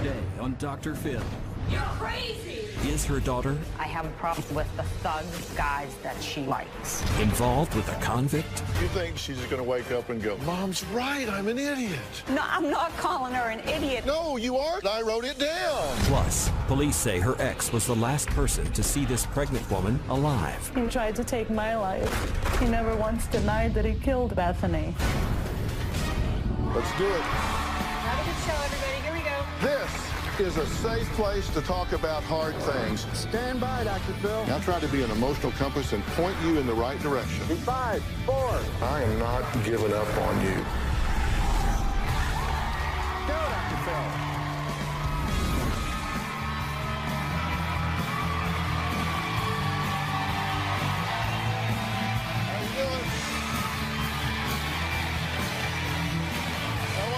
Today on Dr. Phil. You're crazy! Is her daughter I have a problem with the thug guys that she likes. involved with a convict? You think she's going to wake up and go, Mom's right, I'm an idiot. No, I'm not calling her an idiot. No, you aren't. I wrote it down. Plus, police say her ex was the last person to see this pregnant woman alive. He tried to take my life. He never once denied that he killed Bethany. Let's do it. Have a good show, everybody. Here we go. This is a safe place to talk about hard things. Stand by, Dr. Phil. I'll try to be an emotional compass and point you in the right direction. 5, 4. I am not giving up on you. Go, Dr. Phil. How you doing?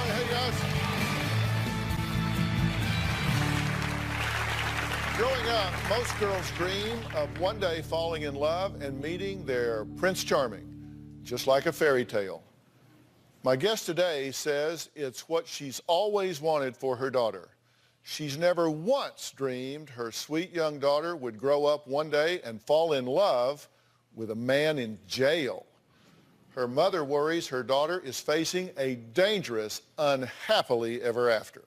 Hey, guys. Growing up, most girls dream of one day falling in love and meeting their Prince Charming, just like a fairy tale. My guest today says it's what she's always wanted for her daughter. She's never once dreamed her sweet young daughter would grow up one day and fall in love with a man in jail. Her mother worries her daughter is facing a dangerous, unhappily ever after.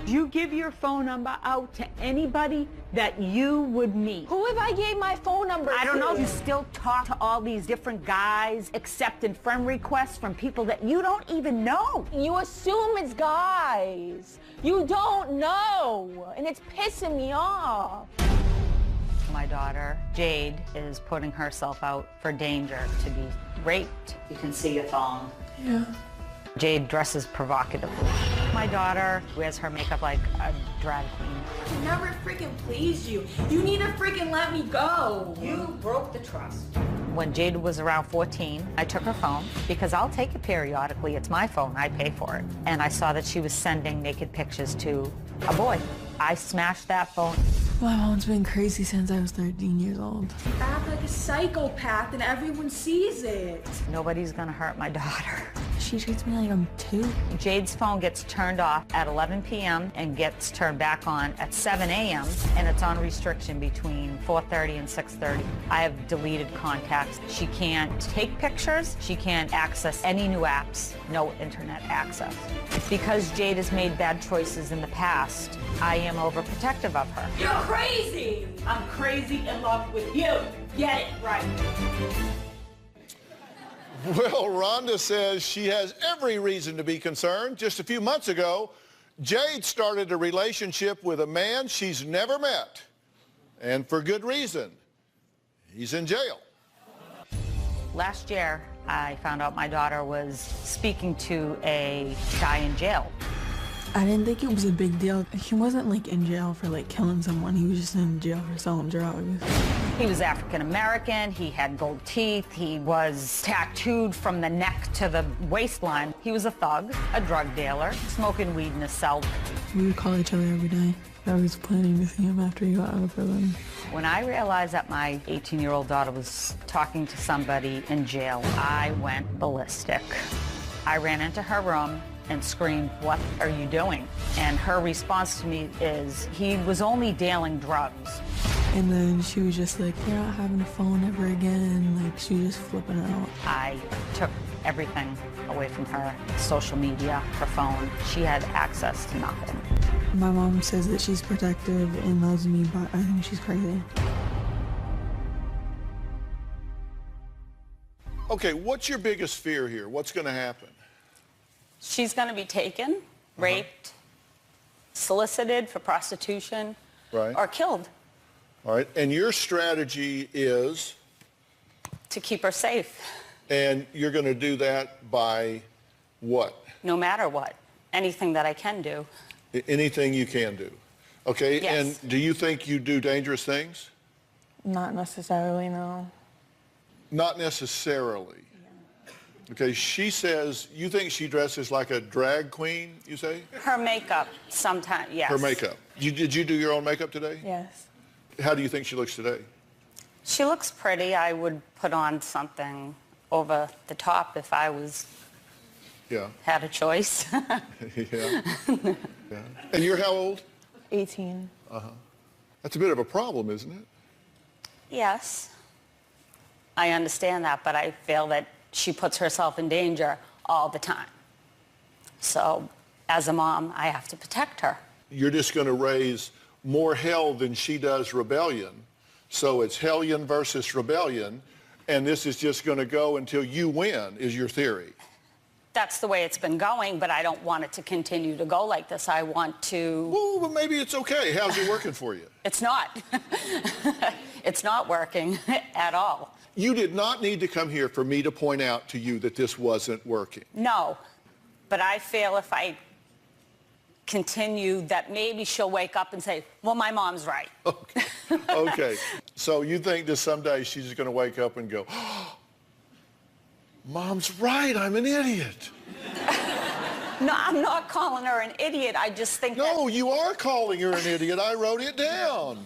You give your phone number out to anybody that you would meet. Who have I gave my phone number I don't to? know. You still talk to all these different guys, accepting friend requests from people that you don't even know. You assume it's guys. You don't know. And it's pissing me off. My daughter, Jade, is putting herself out for danger to be raped. You can see your phone. Yeah. Jade dresses provocatively. My daughter wears her makeup like a drag queen. I never freaking pleased you. You need to freaking let me go. You broke the trust. When Jade was around 14, I took her phone because I'll take it periodically. It's my phone. I pay for it. And I saw that she was sending naked pictures to a boy. I smashed that phone. My mom's been crazy since I was 13 years old. I act like a psychopath and everyone sees it. Nobody's gonna hurt my daughter. She treats me like I'm 2. Jade's phone gets turned off at 11 p.m. and gets turned back on at 7 a.m. and it's on restriction between 4:30 and 6:30. I have deleted contacts. She can't take pictures. She can't access any new apps. No internet access. Because Jade has made bad choices in the past, I am overprotective of her. You're crazy! I'm crazy in love with you. Get it right. Well, Rhonda says she has every reason to be concerned. Just a few months ago, Jade started a relationship with a man she's never met. And for good reason. He's in jail. Last year, I found out my daughter was speaking to a guy in jail. I didn't think it was a big deal. He wasn't like in jail for like killing someone. He was just in jail for selling drugs. He was African American, he had gold teeth, he was tattooed from the neck to the waistline. He was a thug, a drug dealer, smoking weed in his cell. We would call each other every day. I was planning to see him after he got out of prison. When I realized that my 18-year-old daughter was talking to somebody in jail, I went ballistic. I ran into her room and screamed, "What are you doing?" And her response to me is, he was only dealing drugs. And then she was just like, "You're not having a phone ever again." Like, she was just flipping out. I took everything away from her, social media, her phone. She had access to nothing. My mom says that she's protective and loves me, but I think she's crazy. Okay, what's your biggest fear here? What's going to happen? She's going to be taken, raped, solicited for prostitution, Right. or killed All right, and your strategy is, to keep her safe, and you're going to do that by what? no matter what. Anything that I can do. Anything you can do. Okay, Yes. and do you think you do dangerous things? Not necessarily, no. Not necessarily. Okay, she says, you think she dresses like a drag queen, you say? Her makeup, sometimes, yes. Her makeup. Did you do your own makeup today? Yes. How do you think she looks today? She looks pretty. I would put on something over the top if I Yeah. had a choice. Yeah. Yeah. And you're how old? 18. That's a bit of a problem, isn't it? Yes, I understand that, but I feel that she puts herself in danger all the time. So, as a mom, I have to protect her. You're just going to raise more hell than she does rebellion. So it's hellion versus rebellion, and this is just going to go until you win, is your theory. That's the way it's been going, but I don't want it to continue to go like this. I want to... Well, but maybe it's okay. How's it working for you? It's not. It's not working at all. You did not need to come here for me to point out to you that this wasn't working. No, but I feel if I continue that maybe she'll wake up and say, well, my mom's right. Okay. Okay. So you think that someday she's just going to wake up and go, oh, Mom's right, I'm an idiot. No, I'm not calling her an idiot. I just think No, you are calling her an idiot. I wrote it down.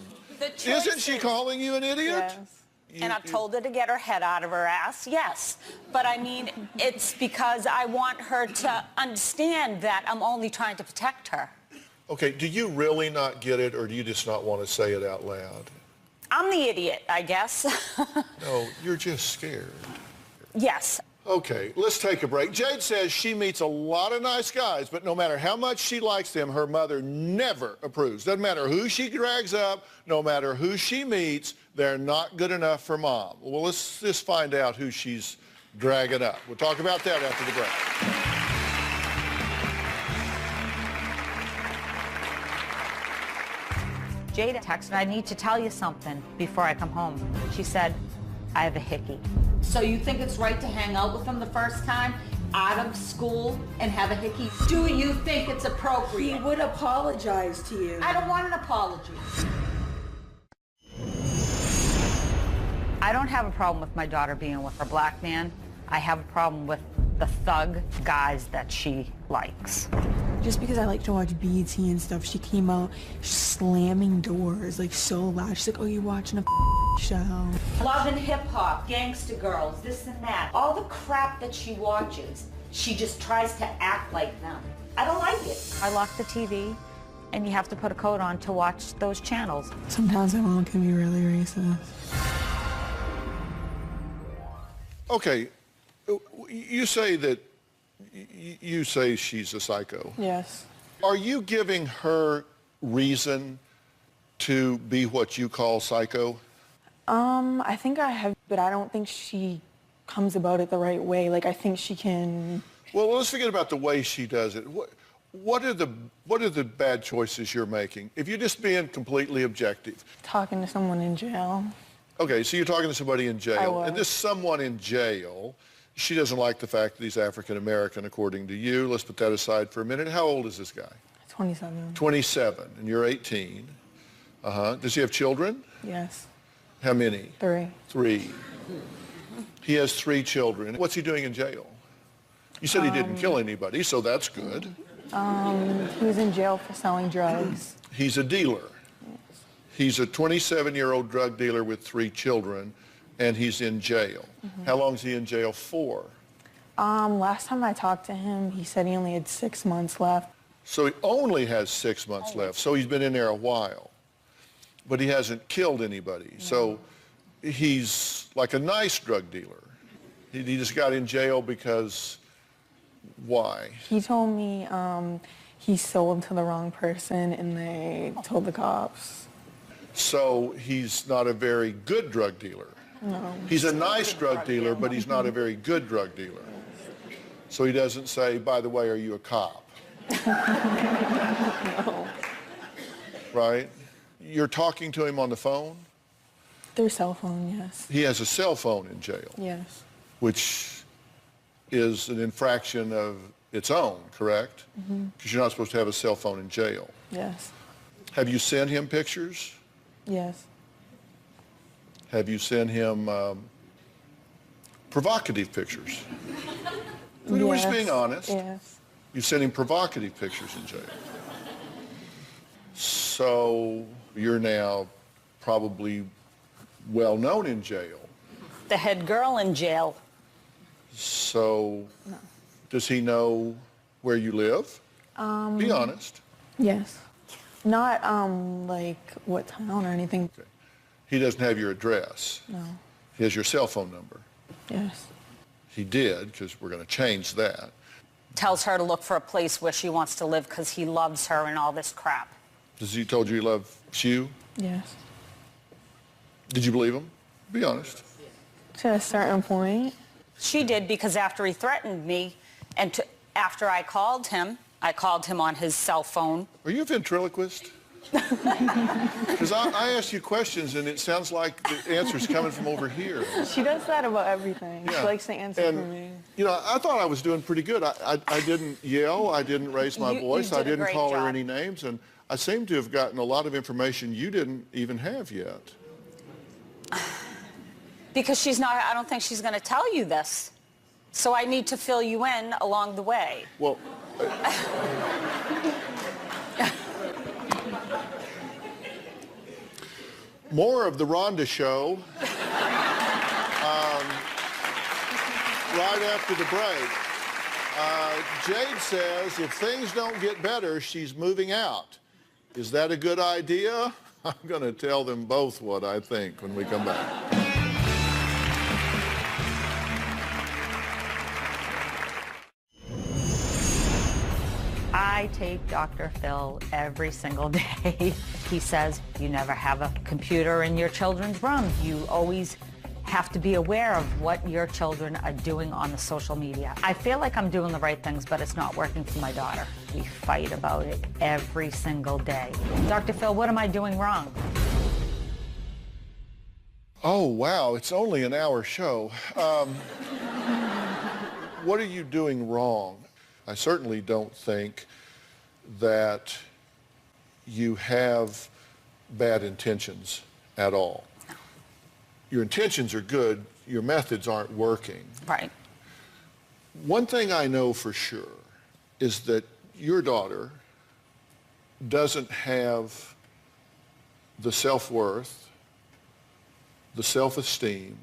Isn't she calling you an idiot? Yes. And I've told her to get her head out of her ass, yes. But I mean, it's because I want her to understand that I'm only trying to protect her. Okay, do you really not get it, or do you just not want to say it out loud? I'm the idiot, I guess. No, you're just scared. Yes. Okay, let's take a break. Jade says she meets a lot of nice guys, but no matter how much she likes them, her mother never approves. Doesn't matter who she drags up, no matter who she meets, they're not good enough for Mom. Well, let's just find out who she's dragging up. We'll talk about that after the break. Jada texted, I need to tell you something before I come home. She said, I have a hickey. So you think it's right to hang out with him the first time out of school and have a hickey? Do you think it's appropriate? He would apologize to you. I don't want an apology. I don't have a problem with my daughter being with a black man. I have a problem with the thug guys that she likes. Just because I like to watch BET and stuff, she came out slamming doors like so loud. She's like, oh, you're watching a show. Love and hip hop, gangsta girls, this and that. All the crap that she watches, she just tries to act like them. I don't like it. I lock the TV, and you have to put a coat on to watch those channels. Sometimes my mom can be really racist. Okay, you say that you say she's a psycho. Yes. Are you giving her reason to be what you call psycho? I think I have, but I don't think she comes about it the right way. Like, I think she can... Well, let's forget about the way she does it. What are the bad choices you're making? If you're just being completely objective. Talking to someone in jail. Okay, so you're talking to somebody in jail. I was. And this someone in jail, she doesn't like the fact that he's African-American, according to you. Let's put that aside for a minute. How old is this guy? 27. 27, and you're 18. Does he have children? Yes. How many? 3. 3. He has 3 children. What's he doing in jail? You said he didn't kill anybody, so that's good. He was in jail for selling drugs. He's a dealer. Yes. He's a 27-year-old drug dealer with 3 children, and he's in jail. How long is he in jail for? Last time I talked to him, he said he only had 6 months left. So he only has 6 months left. So he's been in there a while. But he hasn't killed anybody. No. So he's like a nice drug dealer. He just got in jail because why? He told me he sold to the wrong person and they told the cops. So he's not a very good drug dealer. No. He's a nice drug dealer, but he's not a very good drug dealer. So he doesn't say, by the way, are you a cop? No. Right? You're talking to him on the phone? Through cell phone, yes. He has a cell phone in jail. Yes. Which is an infraction of its own, correct? Because you're not supposed to have a cell phone in jail. Yes. Have you sent him pictures? Yes. Have you sent him provocative pictures? We're just being honest. Yes. You've sent him provocative pictures in jail. So you're now probably well known in jail. The head girl in jail. So does he know where you live? Be honest. Yes. Not, like, what town or anything. Okay. He doesn't have your address. No. He has your cell phone number. Yes. He did, because we're going to change that. Tells her to look for a place where she wants to live because he loves her and all this crap. Has he told you he loves you? Yes. Did you believe him? Be honest. To a certain point. She did, because after he threatened me and after I called him on his cell phone. Are you a ventriloquist? Because I ask you questions and it sounds like the answer's coming from over here. She does that about everything. Yeah. She likes to answer for me. You know, I thought I was doing pretty good. I didn't yell. I didn't raise my voice. I didn't call her any names. And I seem to have gotten a lot of information you didn't even have yet. Because she's not, I don't think she's going to tell you this. So I need to fill you in along the way. Well, more of the Rhonda show right after the break. Jade says if things don't get better, she's moving out. Is that a good idea? I'm going to tell them both what I think when we come back. I take Dr. Phil every single day. He says you never have a computer in your children's room. You always have to be aware of what your children are doing on the social media. I feel like I'm doing the right things, but it's not working for my daughter. We fight about it every single day. Dr. Phil, what am I doing wrong? Oh, wow, it's only an hour show. What are you doing wrong? I certainly don't think that you have bad intentions at all. Your intentions are good, your methods aren't working. Right. One thing I know for sure is that your daughter doesn't have the self-worth, the self-esteem,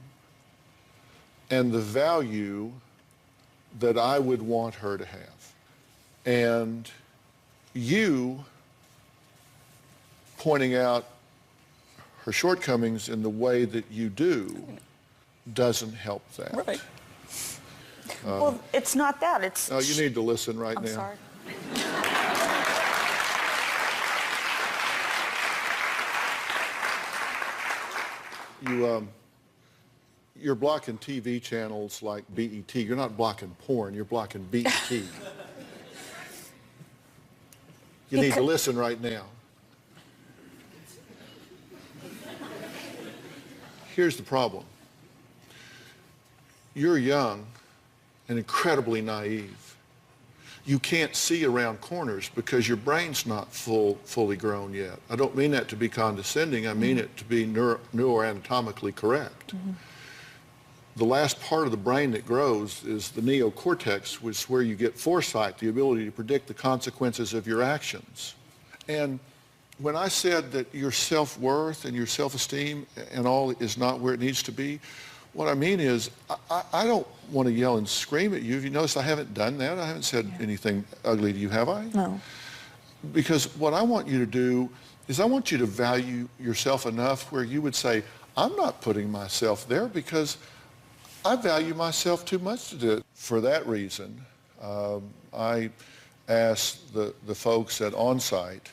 and the value that I would want her to have. And you pointing out her shortcomings in the way that you do doesn't help that. Right. Well, it's not that. It's... No, you need to listen right now. I'm sorry. You're blocking TV channels like BET. You're not blocking porn, you're blocking BET. You need to listen right now. Here's the problem. You're young and incredibly naive. You can't see around corners because your brain's not fully grown yet. I don't mean that to be condescending. I mean it to be neuroanatomically correct. Mm-hmm. The last part of the brain that grows is the neocortex, which is where you get foresight, the ability to predict the consequences of your actions. And when I said that your self-worth and your self-esteem and all is not where it needs to be, what I mean is I don't want to yell and scream at you. Have you noticed I haven't done that? I haven't said anything ugly to you, have I? No. Because what I want you to do is I want you to value yourself enough where you would say, I'm not putting myself there because I value myself too much to do it. For that reason, I asked the folks at Onsite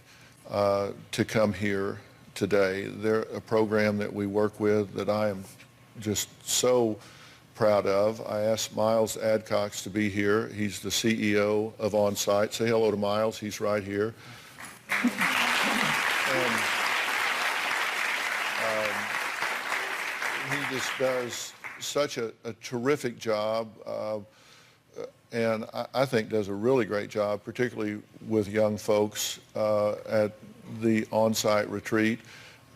to come here today. They're a program that we work with that I am just so proud of. I asked Miles Adcox to be here. He's the CEO of Onsite. Say hello to Miles. He's right here. And he just does such a terrific job and I think does a really great job, particularly with young folks at the on-site retreat.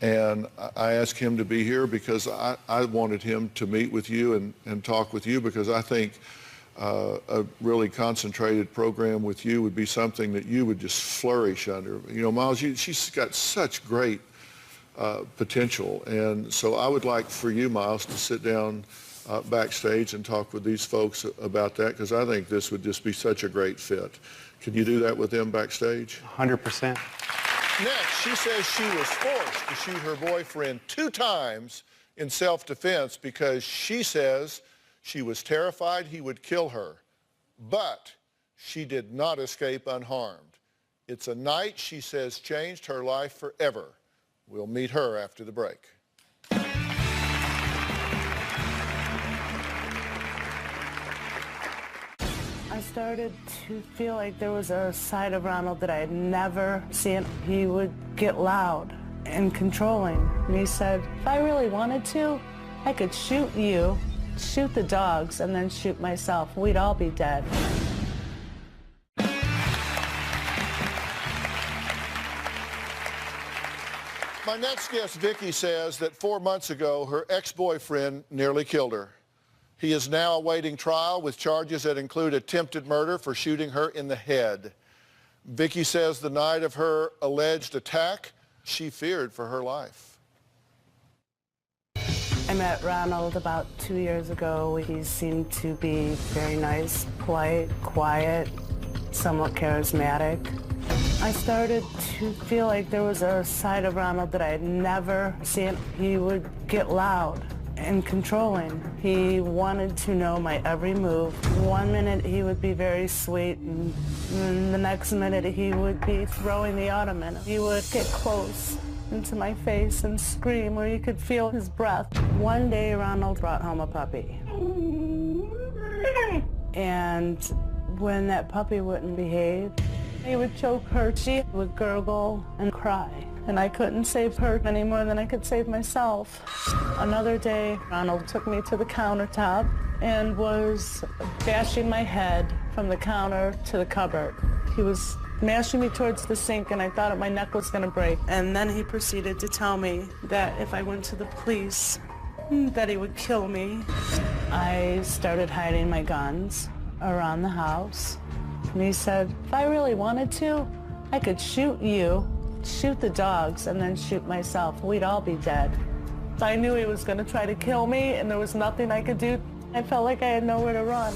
And I asked him to be here because I wanted him to meet with you and talk with you because I think a really concentrated program with you would be something that you would just flourish under. You know, Miles, she's got such great potential. And so I would like for you, Miles, to sit down backstage and talk with these folks about that because I think this would just be such a great fit. Can you do that with them backstage? 100%. Next, she says she was forced to shoot her boyfriend 2 times in self-defense because she says she was terrified he would kill her. But she did not escape unharmed. It's a night, she says, changed her life forever. We'll meet her after the break. I started to feel like there was a side of Ronald that I had never seen. He would get loud and controlling. And he said, if I really wanted to, I could shoot you, shoot the dogs, and then shoot myself. We'd all be dead. My next guest, Vicky, says that 4 months ago, her ex-boyfriend nearly killed her. He is now awaiting trial with charges that include attempted murder for shooting her in the head. Vicky says the night of her alleged attack, she feared for her life. I met Ronald about 2 years ago. He seemed to be very nice, polite, quiet, somewhat charismatic. I started to feel like there was a side of Ronald that I had never seen. He would get loud and controlling. He wanted to know my every move. 1 minute he would be very sweet, and then the next minute he would be throwing the ottoman. He would get close into my face and scream where you could feel his breath. One day Ronald brought home a puppy. And when that puppy wouldn't behave, he would choke her. She would gurgle and cry. And I couldn't save her any more than I could save myself. Another day, Ronald took me to the countertop and was bashing my head from the counter to the cupboard. He was mashing me towards the sink, and I thought my neck was going to break. And then he proceeded to tell me that if I went to the police, that he would kill me. I started hiding my guns around the house. And he said, if I really wanted to, I could shoot you, shoot the dogs, and then shoot myself. We'd all be dead. I knew he was going to try to kill me, and there was nothing I could do. I felt like I had nowhere to run.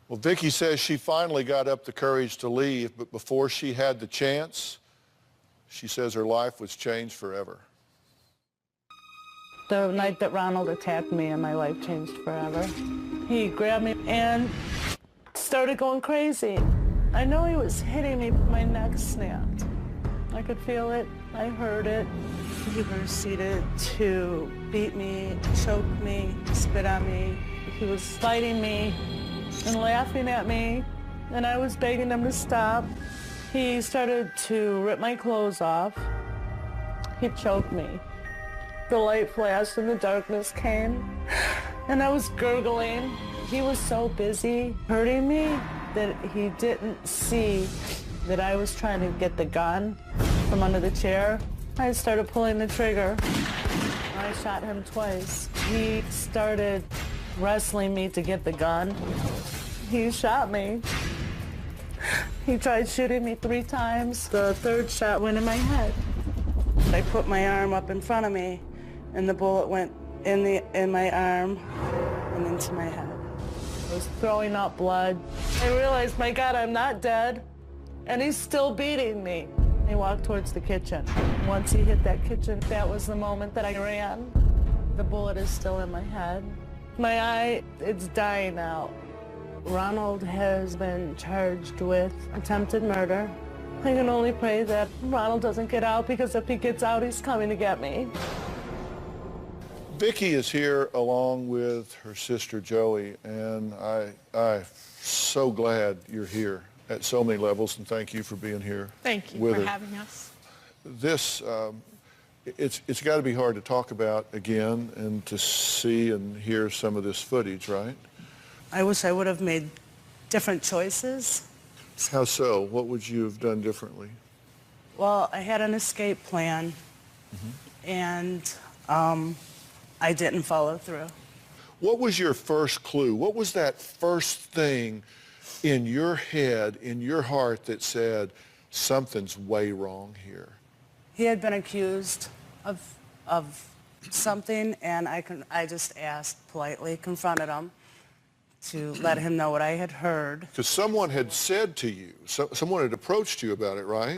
Well, Vicky says she finally got up the courage to leave, but before she had the chance, she says her life was changed forever. The night that Ronald attacked me, and my life changed forever. He grabbed me and started going crazy. I know he was hitting me, but my neck snapped. I could feel it. I heard it. He proceeded to beat me, choke me, spit on me. He was fighting me and laughing at me, and I was begging him to stop. He started to rip my clothes off. He choked me. The light flashed and the darkness came, and I was gurgling. He was so busy hurting me that he didn't see that I was trying to get the gun from under the chair. I started pulling the trigger. I shot him twice. He started wrestling me to get the gun. He shot me. He tried shooting me 3 times. The 3rd shot went in my head. I put my arm up in front of me, and the bullet went in my arm and into my head. I was throwing up blood. I realized, my God, I'm not dead, and he's still beating me. He walked towards the kitchen. Once he hit that kitchen, that was the moment that I ran. The bullet is still in my head. My eye, it's dying out. Ronald has been charged with attempted murder. I can only pray that Ronald doesn't get out, because if he gets out, he's coming to get me. Vicky is here along with her sister Joey, and I'm so glad you're here at so many levels, and thank you for being here. Thank you with for her. having us. This, it's got to be hard to talk about again and to see and hear some of this footage, right? I wish I would have made different choices. How so? What would you have done differently? Well, I had an escape plan, and I didn't follow through. What was your first clue? What was that first thing in your head, in your heart, that said, something's way wrong here? He had been accused of something, and I just asked politely, confronted him, to let him know what I had heard. Because someone had said to you, someone had approached you about it, right?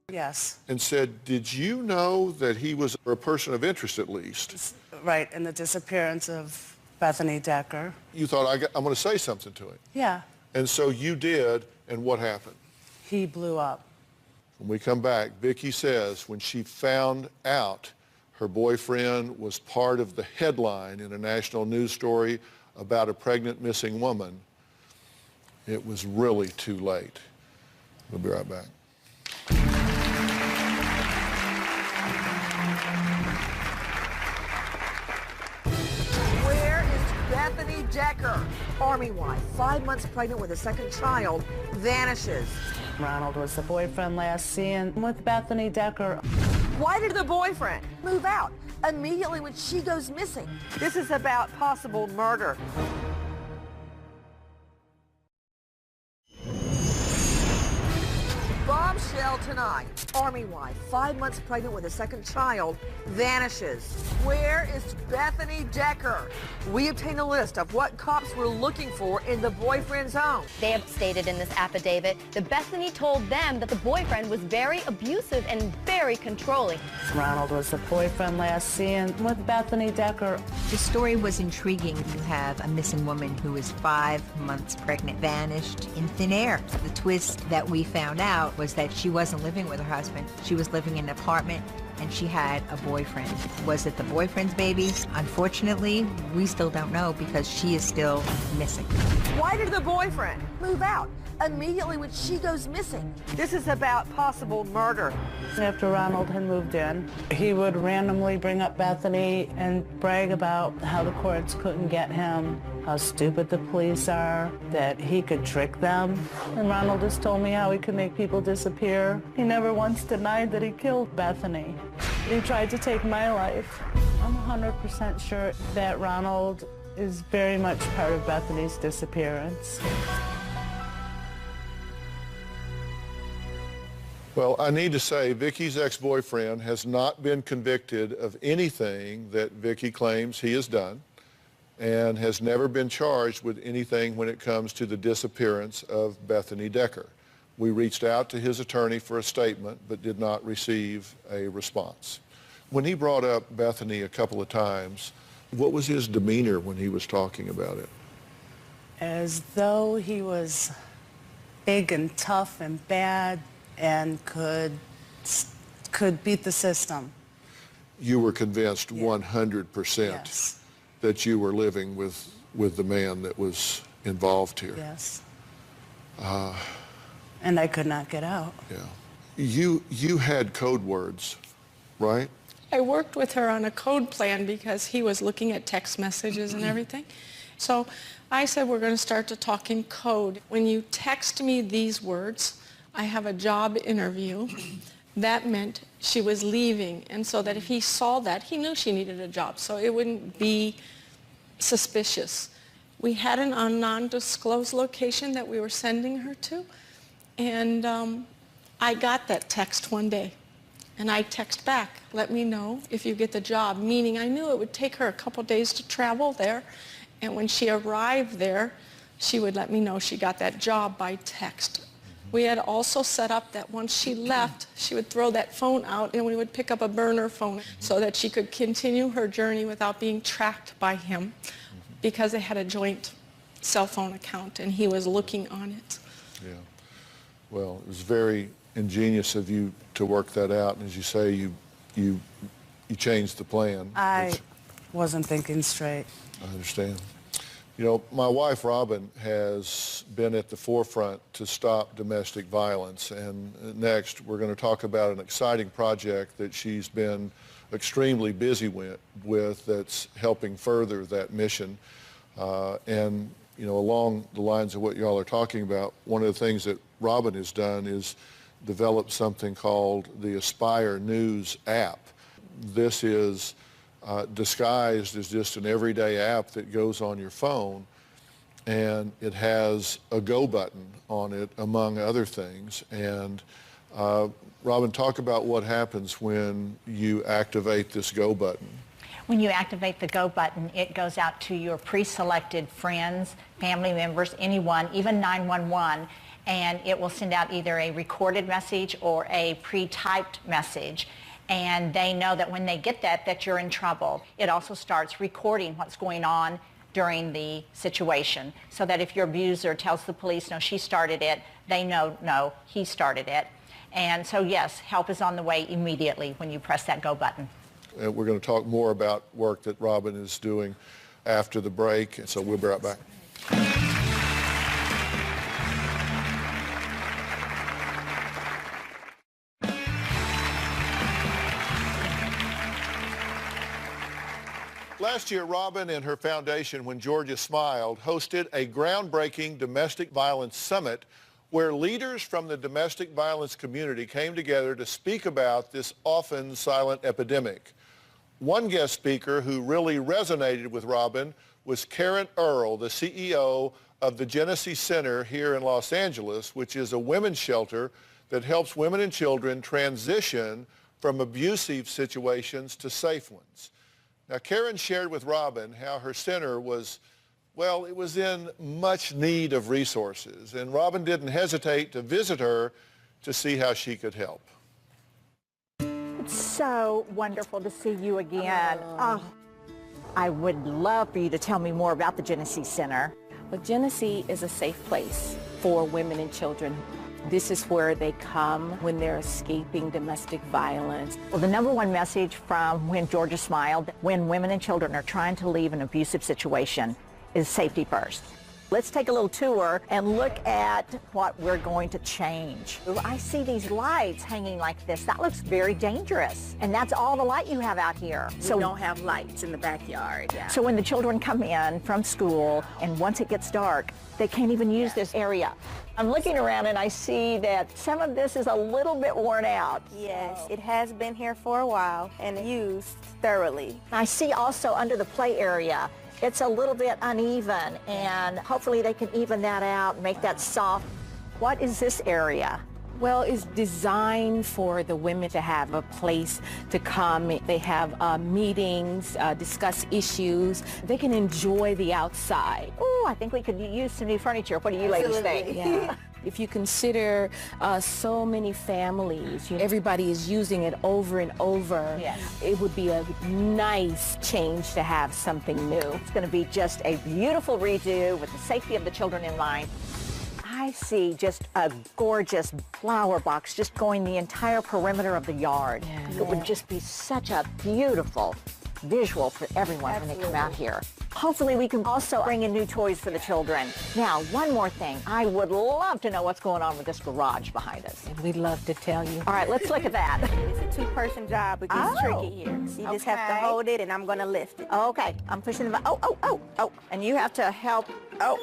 Yes. And said, did you know that he was a person of interest at least? Right, and the disappearance of Bethany Decker. You thought, I'm going to say something to him. Yeah. And so you did, and what happened? He blew up. When we come back, Vicki says when she found out her boyfriend was part of the headline in a national news story about a pregnant missing woman, it was really too late. We'll be right back. Where is Bethany Decker? Army wife, 5 months pregnant with a second child, vanishes. Ronald was the boyfriend last seen with Bethany Decker. Why did the boyfriend move out immediately when she goes missing. This is about possible murder. Bombshell tonight. Army wife, 5 months pregnant with a second child, vanishes. Where is Bethany Decker? We obtained a list of what cops were looking for in the boyfriend's home. They have stated in this affidavit that Bethany told them that the boyfriend was very abusive and very controlling. Ronald was the boyfriend last seen with Bethany Decker. The story was intriguing. You have a missing woman who is 5 months pregnant, vanished in thin air. The twist that we found out was that she wasn't living with her husband. She was living in an apartment, and she had a boyfriend. Was it the boyfriend's baby? Unfortunately, we still don't know because she is still missing. Why did the boyfriend move out immediately when she goes missing? This is about possible murder. After Ronald had moved in, he would randomly bring up Bethany and brag about how the courts couldn't get him, how stupid the police are, that he could trick them. And Ronald just told me how he could make people disappear. He never once denied that he killed Bethany. He tried to take my life. I'm 100% sure that Ronald is very much part of Bethany's disappearance. Well, I need to say Vicky's ex-boyfriend has not been convicted of anything that Vicky claims he has done and has never been charged with anything when it comes to the disappearance of Bethany Decker. We reached out to his attorney for a statement but did not receive a response. When he brought up Bethany a couple of times, what was his demeanor when he was talking about it? As though he was big and tough and bad and could beat the system. You were convinced 100% Yes. that you were living with the man that was involved here. Yes. And I could not get out. Yeah. You had code words, right? I worked with her on a code plan because he was looking at text messages and everything. So I said, we're going to start to talk in code. When you text me these words, I have a job interview. That meant she was leaving, and so that if he saw that, he knew she needed a job, so it wouldn't be suspicious. We had an non-disclosed location that we were sending her to, and I got that text one day, and I text back, let me know if you get the job, meaning I knew it would take her a couple days to travel there, and when she arrived there, she would let me know she got that job by text. We had also set up that once she left, she would throw that phone out and we would pick up a burner phone so that she could continue her journey without being tracked by him because they had a joint cell phone account and he was looking on it. Yeah. Well, it was very ingenious of you to work that out, and as you say, you changed the plan. I wasn't thinking straight. I understand. You know, my wife, Robin, has been at the forefront to stop domestic violence. And next, we're going to talk about an exciting project that she's been extremely busy with that's helping further that mission. And, you know, along the lines of what y'all are talking about, one of the things that Robin has done is develop something called the Aspire News app. This is disguised as just an everyday app that goes on your phone, and it has a go button on it, among other things. And Robin, talk about what happens when you activate this go button. When you activate the go button, it goes out to your pre-selected friends, family members, anyone, even 911, and it will send out either a recorded message or a pre-typed message. And they know that when they get that you're in trouble. It also starts recording what's going on during the situation, so that if your abuser tells the police, no, she started it, they know, no, he started it. And so, yes, help is on the way immediately when you press that go button. And we're going to talk more about work that Robin is doing after the break, and so we'll be right back. Last year, Robin and her foundation, When Georgia Smiled, hosted a groundbreaking domestic violence summit where leaders from the domestic violence community came together to speak about this often silent epidemic. One guest speaker who really resonated with Robin was Karen Earl, the CEO of the Genesee Center here in Los Angeles, which is a women's shelter that helps women and children transition from abusive situations to safe ones. Now, Karen shared with Robin how her center was, well, it was in much need of resources, and Robin didn't hesitate to visit her to see how she could help. It's so wonderful to see you again. Oh, I would love for you to tell me more about the Genesee Center. Well, Genesee is a safe place for women and children. This is where they come when they're escaping domestic violence. Well, the number one message from When Georgia Smiled, when women and children are trying to leave an abusive situation, is safety first. Let's take a little tour and look at what we're going to change. I see these lights hanging like this. That looks very dangerous. And that's all the light you have out here. So we don't have lights in the backyard. Yeah. So when the children come in from school and once it gets dark, they can't even use this area. I'm looking around and I see that some of this is a little bit worn out. Yes, it has been here for a while and used thoroughly. I see also under the play area, it's a little bit uneven, and hopefully they can even that out and make that soft. What is this area? Well, it's designed for the women to have a place to come. They have meetings, discuss issues. They can enjoy the outside. Oh, I think we could use some new furniture. What do you ladies think? Yeah. If you consider so many families, everybody is using it over and over, yes, it would be a nice change to have something new. It's going to be just a beautiful redo with the safety of the children in mind. I see just a gorgeous flower box just going the entire perimeter of the yard. Yeah. It would just be such a beautiful visual for everyone when they come out here. Hopefully we can also bring in new toys for the children. Now, one more thing. I would love to know what's going on with this garage behind us. We'd love to tell you. All right, let's look at that. It's a two-person job. It gets tricky here. So you just have to hold it, and I'm going to lift it. Okay, I'm pushing the... Oh. And you have to help... Oh.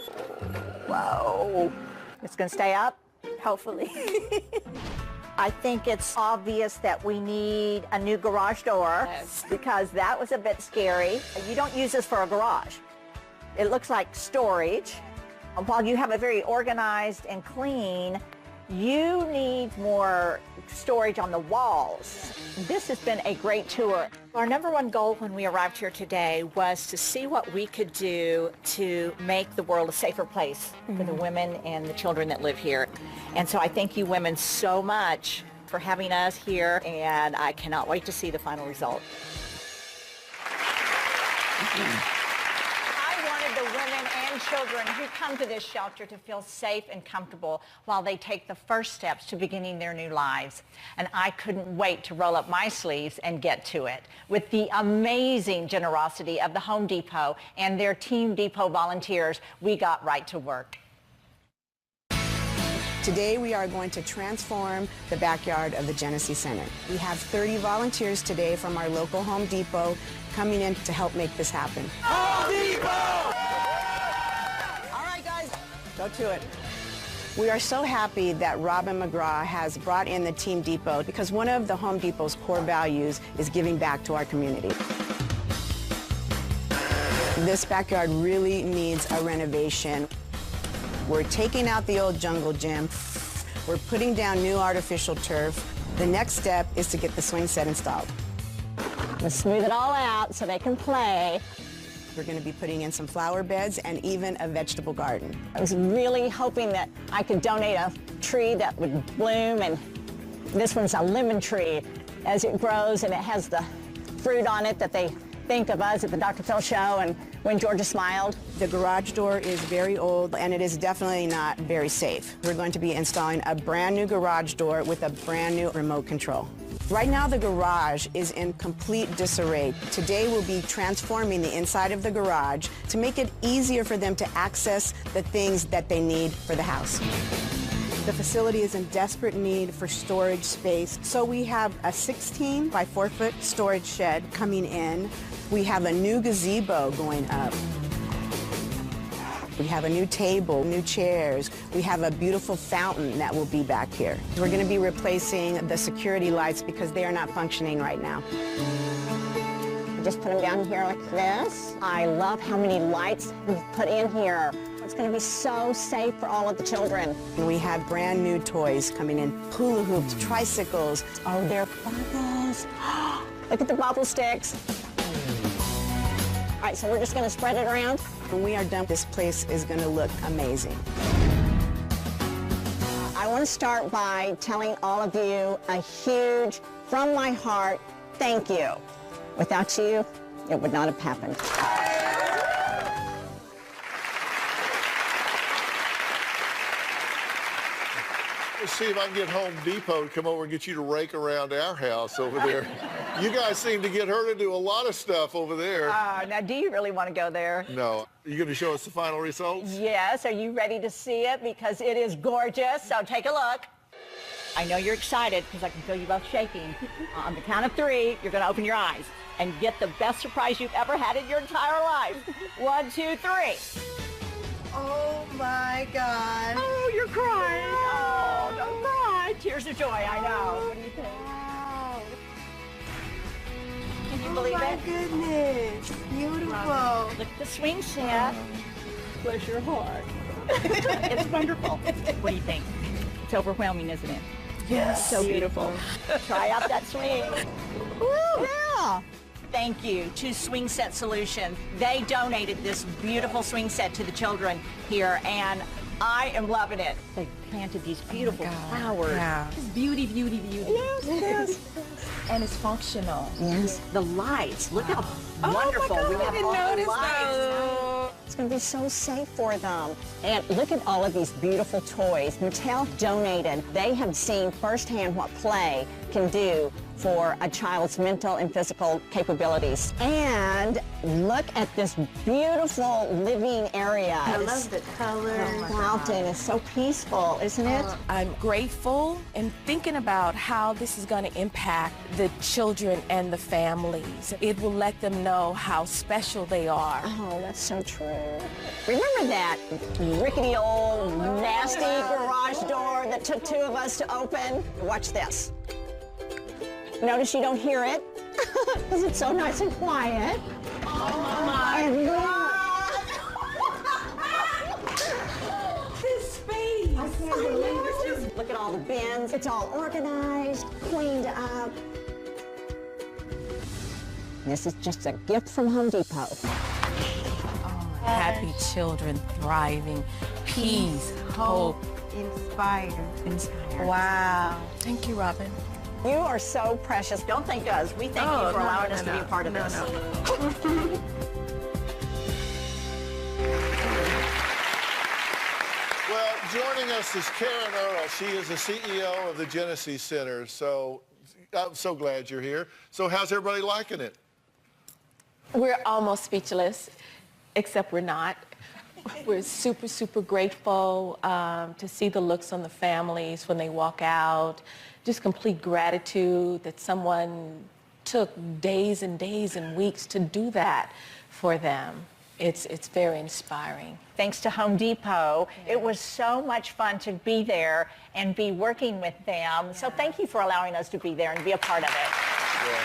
Whoa. It's going to stay up? Hopefully. I think it's obvious that we need a new garage door, yes, because that was a bit scary. You don't use this for a garage. It looks like storage. While you have it very organized and clean, you need more storage on the walls. This has been a great tour. Our number one goal when we arrived here today was to see what we could do to make the world a safer place for the women and the children that live here. And so I thank you women so much for having us here, and I cannot wait to see the final result. The women and children who come to this shelter to feel safe and comfortable while they take the first steps to beginning their new lives. And I couldn't wait to roll up my sleeves and get to it. With the amazing generosity of the Home Depot and their Team Depot volunteers, we got right to work. Today we are going to transform the backyard of the Genesee Center. We have 30 volunteers today from our local Home Depot coming in to help make this happen. Home Depot! All right, guys, go to it. We are so happy that Robin McGraw has brought in the Team Depot because one of the Home Depot's core values is giving back to our community. This backyard really needs a renovation. We're taking out the old jungle gym. We're putting down new artificial turf. The next step is to get the swing set installed. Let's smooth it all out so they can play. We're going to be putting in some flower beds and even a vegetable garden. I was really hoping that I could donate a tree that would bloom, and this one's a lemon tree. As it grows and it has the fruit on it that they think of us at the Dr. Phil show and When Georgia Smiled. The garage door is very old and it is definitely not very safe. We're going to be installing a brand new garage door with a brand new remote control. Right now the garage is in complete disarray. Today we'll be transforming the inside of the garage to make it easier for them to access the things that they need for the house. The facility is in desperate need for storage space, so we have a 16 by 4 foot storage shed coming in. We have a new gazebo going up. We have a new table, new chairs. We have a beautiful fountain that will be back here. We're going to be replacing the security lights because they are not functioning right now. Just put them down here like this. I love how many lights we've put in here. It's going to be so safe for all of the children. And we have brand new toys coming in. Hula hoops, tricycles. Oh, they're bubbles. Look at the bubble sticks. All right, so we're just going to spread it around. When we are done, this place is going to look amazing. I want to start by telling all of you a huge, from my heart, thank you. Without you, it would not have happened. Let's see if I can get Home Depot to come over and get you to rake around our house over there. You guys seem to get her to do a lot of stuff over there. Now, do you really want to go there? No. Are you going to show us the final results? Yes. Are you ready to see it? Because it is gorgeous. So take a look. I know you're excited because I can feel you both shaking. On the count of 3, you're going to open your eyes and get the best surprise you've ever had in your entire life. 1, 2, 3. Oh my God. Oh, you're crying. Oh, don't cry. Tears of joy, I know. What do you think? Can you believe it? Oh my goodness. Beautiful. Look at the swing set. Bless your heart. It's wonderful. What do you think? It's overwhelming, isn't it? Yes. So beautiful. Try out that swing. Woo! Yeah. Thank you to Swing Set Solutions. They donated this beautiful swing set to the children here, and I am loving it. They planted these beautiful flowers. Yeah. It's beauty, beauty, beauty. Yes, yes. And it's functional. Yes. The lights. Look how wonderful. We have all the lights. It's going to be so safe for them. And look at all of these beautiful toys. Mattel donated. They have seen firsthand what play can do for a child's mental and physical capabilities. And look at this beautiful living area. I love the colors. The fountain is so peaceful, isn't it? I'm grateful and thinking about how this is going to impact the children and the families. It will let them know how special they are. Oh, that's so true. Remember that rickety old nasty garage door that took 2 of us to open? Watch this. Notice you don't hear it because it's so nice and quiet. Oh my God! This space! I can't believe it. Look at all the bins. It's all organized, cleaned up. This is just a gift from Home Depot. Happy children, thriving, peace, hope. Inspired. Inspired. Wow. Thank you, Robin. You are so precious. Don't thank us. We thank you for allowing us to be a part of this. Well, joining us is Karen Earl. She is the CEO of the Genesee Center. So I'm so glad you're here. So how's everybody liking it? We're almost speechless, except we're not. We're super, super grateful to see the looks on the families when they walk out. Just complete gratitude that someone took days and days and weeks to do that for them. It's very inspiring. Thanks to Home Depot. It was so much fun to be there and be working with them. So thank you for allowing us to be there and be a part of it. Yeah.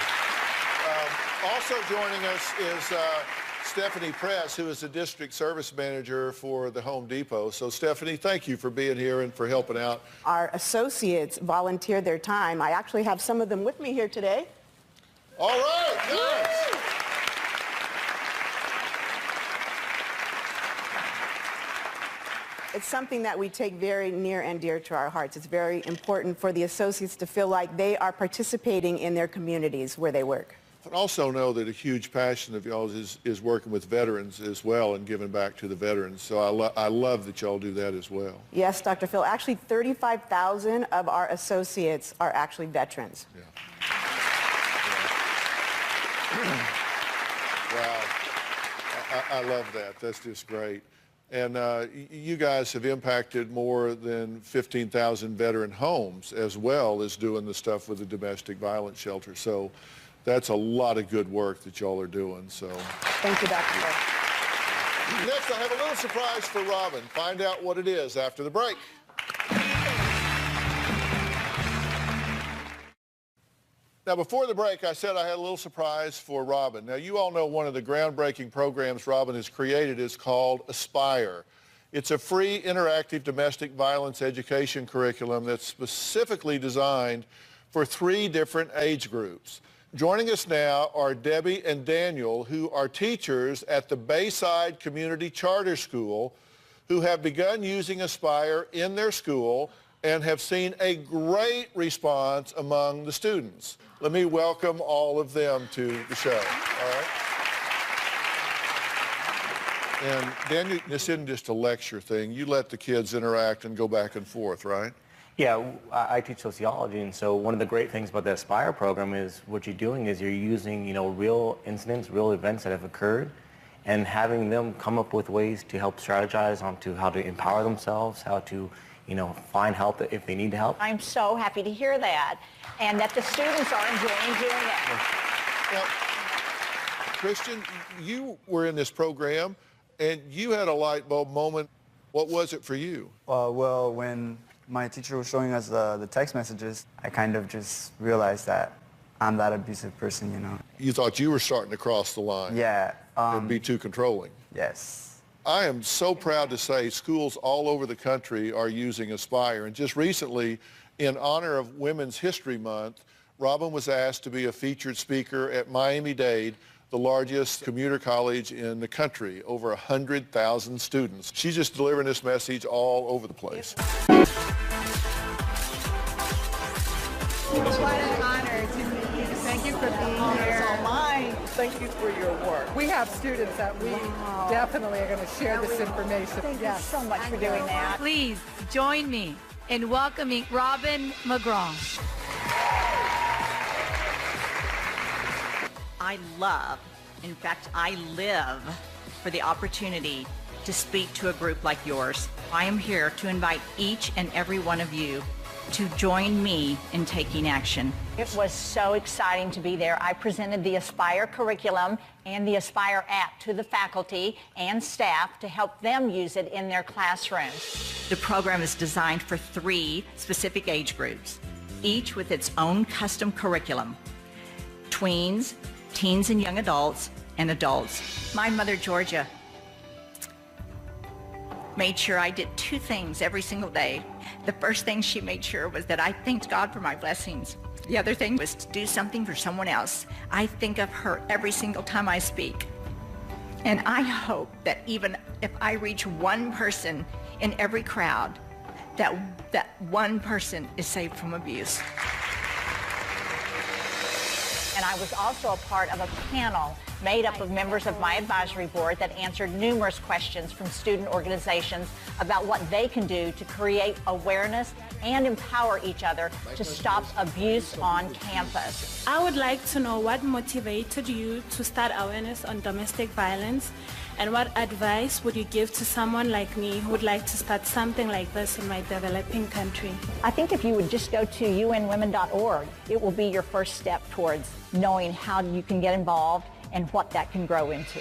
Also joining us is Stephanie Press, who is the district service manager for the Home Depot. So Stephanie, thank you for being here and for helping out. Our associates volunteer their time. I actually have some of them with me here today. All right, nice. It's something that we take very near and dear to our hearts. It's very important for the associates to feel like they are participating in their communities where they work. I also know that a huge passion of y'all's is working with veterans as well and giving back to the veterans. So I love that y'all do that as well. Yes, Dr. Phil. Actually, 35,000 of our associates are actually veterans. Yeah. Wow. I love that. That's just great. And you guys have impacted more than 15,000 veteran homes as well as doing the stuff with the domestic violence shelter. So that's a lot of good work that y'all are doing. So thank you, Dr. Phil. Next, I have a little surprise for Robin. Find out what it is after the break. Now, before the break, I said I had a little surprise for Robin. Now, you all know one of the groundbreaking programs Robin has created is called Aspire. It's a free, interactive domestic violence education curriculum that's specifically designed for 3 different age groups. Joining us now are Debbie and Daniel, who are teachers at the Bayside Community Charter School, who have begun using Aspire in their school and have seen a great response among the students. Let me welcome all of them to the show, all right? And Daniel, this isn't just a lecture thing. You let the kids interact and go back and forth, right? Yeah, I teach sociology, and so one of the great things about the Aspire program is what you're doing is you're using, you know, real incidents, real events that have occurred, and having them come up with ways to help strategize onto how to empower themselves, how to, you know, find help if they need help. I'm so happy to hear that, and that the students are enjoying doing it. Now, Christian, you were in this program, and you had a light bulb moment. What was it for you? Well, when my teacher was showing us the text messages, I kind of just realized that I'm that abusive person, you know. You thought you were starting to cross the line. Yeah. And be too controlling. Yes. I am so proud to say schools all over the country are using Aspire. And just recently, in honor of Women's History Month, Robin was asked to be a featured speaker at Miami-Dade, the largest commuter college in the country, over 100,000 students. She's just delivering this message all over the place. What an honor to meet you. Thank you for being here. It's all mine. Thank you for your work. We have students that we definitely are going to share this information. Thank you so much for doing that. Please join me in welcoming Robin McGraw. I love, in fact, I live for the opportunity to speak to a group like yours. I am here to invite each and every one of you to join me in taking action. It was so exciting to be there. I presented the Aspire curriculum and the Aspire app to the faculty and staff to help them use it in their classrooms. The program is designed for 3 specific age groups, each with its own custom curriculum: tweens, teens and young adults, and adults. My mother, Georgia, made sure I did 2 things every single day. The first thing she made sure was that I thanked God for my blessings. The other thing was to do something for someone else. I think of her every single time I speak. And I hope that even if I reach one person in every crowd, that one person is saved from abuse. And I was also a part of a panel made up of members of my advisory board that answered numerous questions from student organizations about what they can do to create awareness and empower each other to stop abuse on campus. I would like to know what motivated you to start awareness on domestic violence, and what advice would you give to someone like me who would like to start something like this in my developing country? I think if you would just go to unwomen.org, it will be your first step towards knowing how you can get involved and what that can grow into.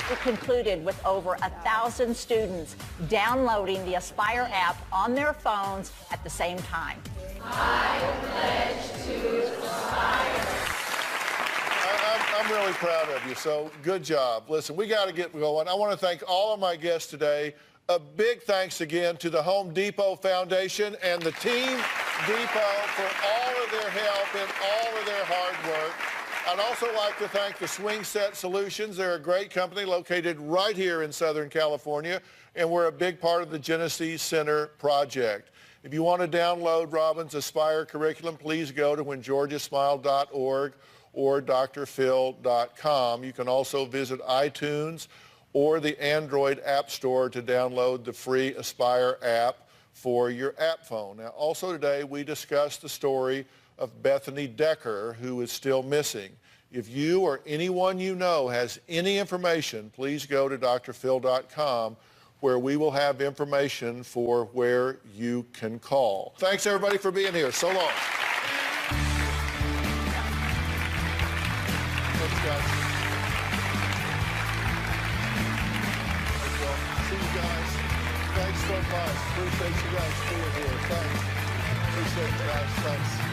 It concluded with over 1,000 students downloading the Aspire app on their phones at the same time. I pledge to Aspire. I'm really proud of you, so good job. Listen, we got to get going. I want to thank all of my guests today. A big thanks again to the Home Depot Foundation and the Team Depot for all of their help and all of their hard work. I'd also like to thank the Swing Set Solutions. They're a great company located right here in Southern California, and we're a big part of the Genesee Center project. If you want to download Robin's Aspire curriculum, please go to whengeorgiasmiled.org or drphil.com. You can also visit iTunes or the Android App Store to download the free Aspire app for your app phone. Now, also today, we discussed the story of Bethany Decker, who is still missing. If you or anyone you know has any information, please go to drphil.com, where we will have information for where you can call. Thanks, everybody, for being here. So long. Thanks, guys. See you guys. Thanks so much. Appreciate you guys being here. Thanks. Appreciate you guys. Thanks.